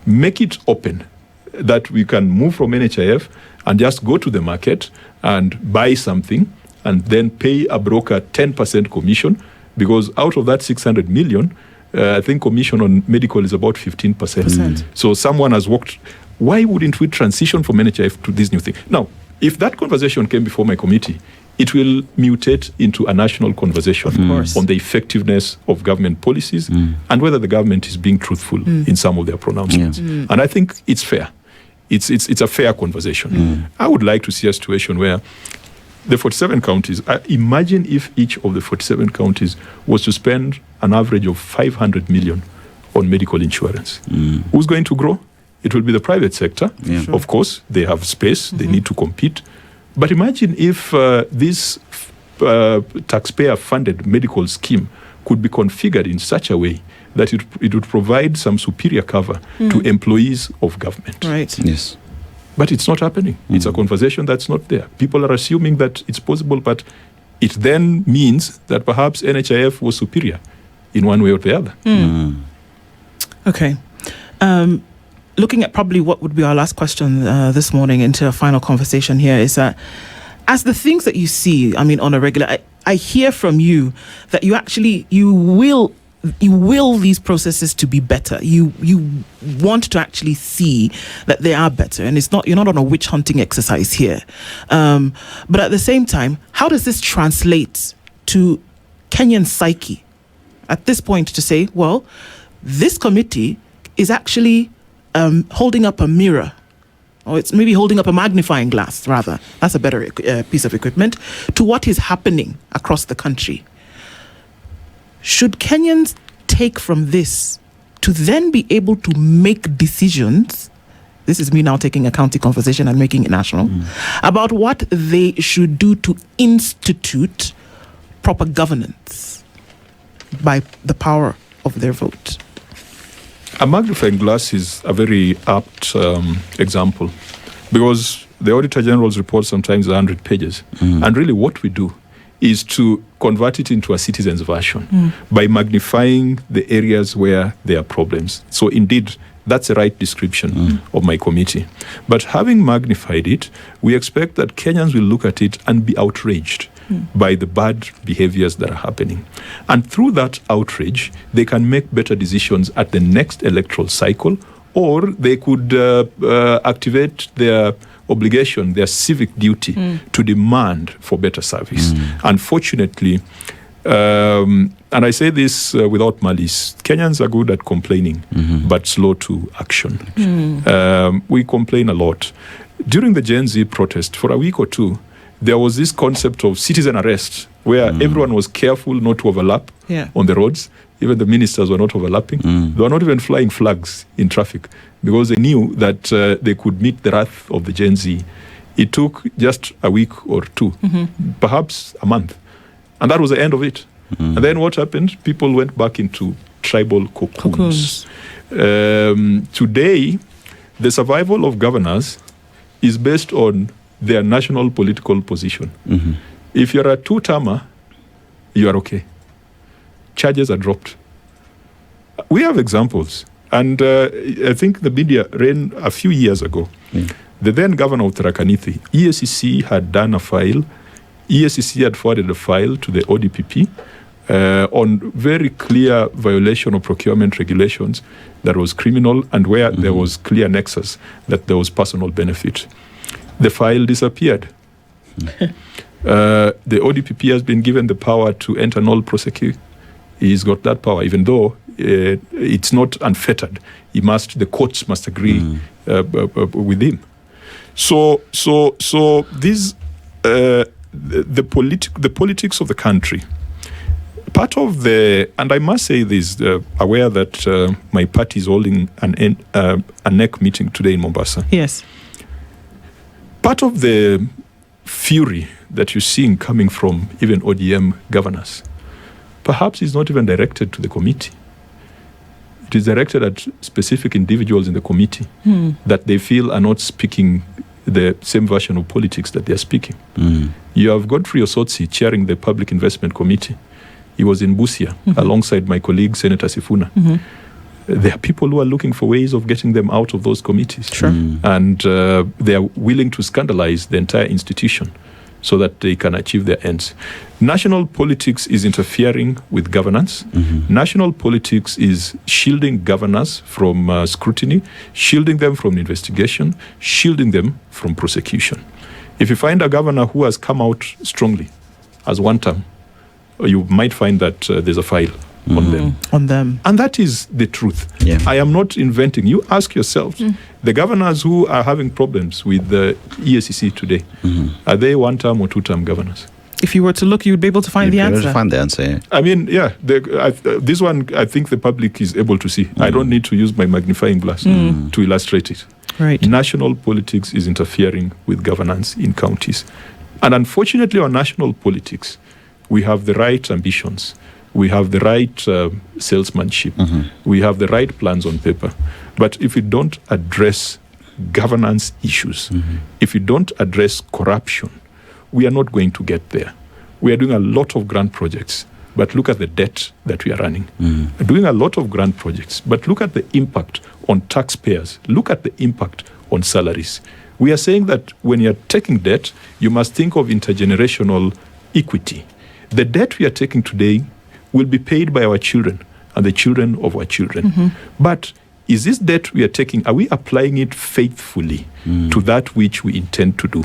make it open that we can move from NHIF and just go to the market and buy something and then pay a broker 10% commission? Because out of that 600 million, I think commission on medical is about 15%. So someone has worked. Why wouldn't we transition from NHIF to this new thing? Now, if that conversation came before my committee, it will mutate into a national conversation on the effectiveness of government policies and whether the government is being truthful in some of their pronouncements. And I think it's fair. It's a fair conversation. I would like to see a situation where the 47 counties, imagine if each of the 47 counties was to spend an average of 500 million on medical insurance. Who's going to grow? It will be the private sector. Of course, they have space. They need to compete. But imagine if this taxpayer-funded medical scheme could be configured in such a way that it would provide some superior cover to employees of government. Yes. But it's not happening. It's a conversation that's not there. People are assuming that it's possible, but it then means that perhaps NHIF was superior in one way or the other. Okay. Looking at probably what would be our last question this morning into a final conversation here is that as the things that you see, I mean, on a regular, I hear from you that you will these processes to be better. You want to actually see that they are better, and you're not on a witch hunting exercise here. But at the same time, how does this translate to Kenyan psyche at this point to say, well, this committee is actually holding up a mirror, or it's maybe holding up a magnifying glass, rather. That's a better piece of equipment, to what is happening across the country. Should Kenyans take from this to then be able to make decisions? This is me now taking a county conversation and making it national, about what they should do to institute proper governance by the power of their vote. A magnifying glass is a very apt example, because the Auditor General's report sometimes is 100 pages. And really what we do is to convert it into a citizen's version by magnifying the areas where there are problems. So indeed, that's the right description of my committee. But having magnified it, we expect that Kenyans will look at it and be outraged by the bad behaviors that are happening. And through that outrage, they can make better decisions at the next electoral cycle, or they could activate their obligation, their civic duty to demand for better service. Unfortunately, and I say this without malice, Kenyans are good at complaining, but slow to action. We complain a lot. During the Gen Z protest, for a week or two, there was this concept of citizen arrest, where everyone was careful not to overlap on the roads. Even the ministers were not overlapping. They were not even flying flags in traffic because they knew that they could meet the wrath of the Gen Z. It took just a week or two, perhaps a month. And that was the end of it. And then what happened? People went back into tribal cocoons. Today, the survival of governors is based on their national political position. If you're a two-termer, you are okay. Charges are dropped. We have examples. And I think the media ran a few years ago. The then governor of Tharaka Nithi, EACC had done a file. EACC had forwarded a file to the ODPP on very clear violation of procurement regulations that was criminal and where there was clear nexus that there was personal benefit. The file disappeared. The ODPP has been given the power to enter null prosecute. He's got that power, even though it's not unfettered. The courts must agree with him. So this the politics of the country. Part of and I must say this, aware that my party is holding a NEC meeting today in Mombasa. Yes. Part of the fury that you're seeing coming from even ODM governors, perhaps is not even directed to the committee. It is directed at specific individuals in the committee that they feel are not speaking the same version of politics that they are speaking. You have Godfrey Osotsi chairing the Public Investment Committee. He was in Busia alongside my colleague, Senator Sifuna. There are people who are looking for ways of getting them out of those committees. And they are willing to scandalize the entire institution so that they can achieve their ends. National politics is interfering with governance. National politics is shielding governors from scrutiny, shielding them from investigation, shielding them from prosecution. If you find a governor who has come out strongly as one term, you might find that there's a file on them. And that is the truth. I am not inventing. You ask yourselves, the governors who are having problems with the EACC today, are they one-term or two-term governors? If you were to look, you would be able to find the answer. I mean, this one, I think the public is able to see. I don't need to use my magnifying glass to illustrate it. Right. National politics is interfering with governance in counties. And unfortunately, our national politics, we have the right ambitions. We have the right salesmanship. We have the right plans on paper. But if we don't address governance issues, if we don't address corruption, we are not going to get there. We are doing a lot of grand projects, but look at the debt that we are running. We're doing a lot of grand projects, but look at the impact on taxpayers. Look at the impact on salaries. We are saying that when you're taking debt, you must think of intergenerational equity. The debt we are taking today will be paid by our children and the children of our children. But is this debt we are taking, are we applying it faithfully to that which we intend to do?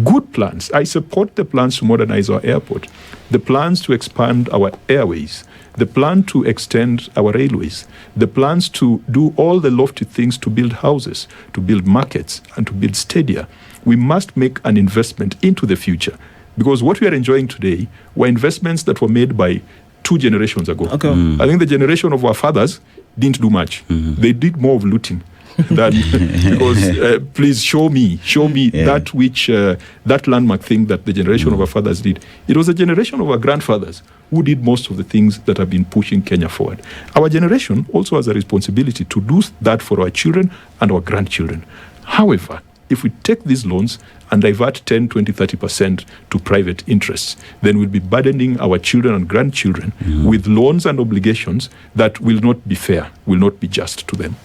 Good plans. I support the plans to modernize our airport, the plans to expand our airways, the plan to extend our railways, the plans to do all the lofty things to build houses, to build markets, and to build stadia. We must make an investment into the future, because what we are enjoying today were investments that were made by 2 generations ago. I think the generation of our fathers didn't do much. They did more of looting than because please show me that which that landmark thing that the generation of our fathers did. It was a generation of our grandfathers who did most of the things that have been pushing Kenya forward. Our generation also has a responsibility to do that for our children and our grandchildren. However, if we take these loans and divert 10, 20, 30% to private interests, then we'll be burdening our children and grandchildren with loans and obligations that will not be fair, will not be just to them.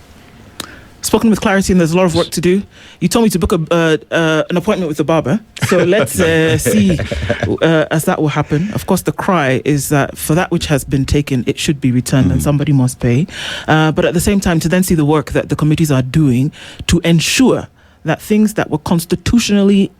spoken with clarity, and there's a lot of work to do. You told me to book an appointment with the barber, so let's see as that will happen. Of course, the cry is that for that which has been taken, it should be returned, and somebody must pay. But at the same time, to then see the work that the committees are doing to ensure that things that were constitutionally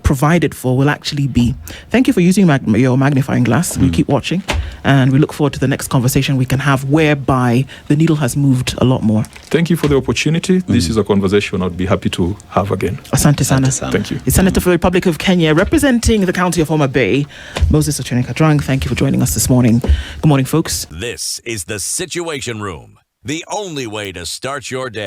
provided for will actually be. Thank you for using your magnifying glass. We keep watching, and we look forward to the next conversation we can have whereby the needle has moved a lot more. Thank you for the opportunity. This is a conversation I'd be happy to have again. Asante sana. Thank you. The Senator for the Republic of Kenya, representing the county of Homa Bay, Moses Ochene Kajwang. Thank you for joining us this morning. Good morning, folks. This is the Situation Room, the only way to start your day.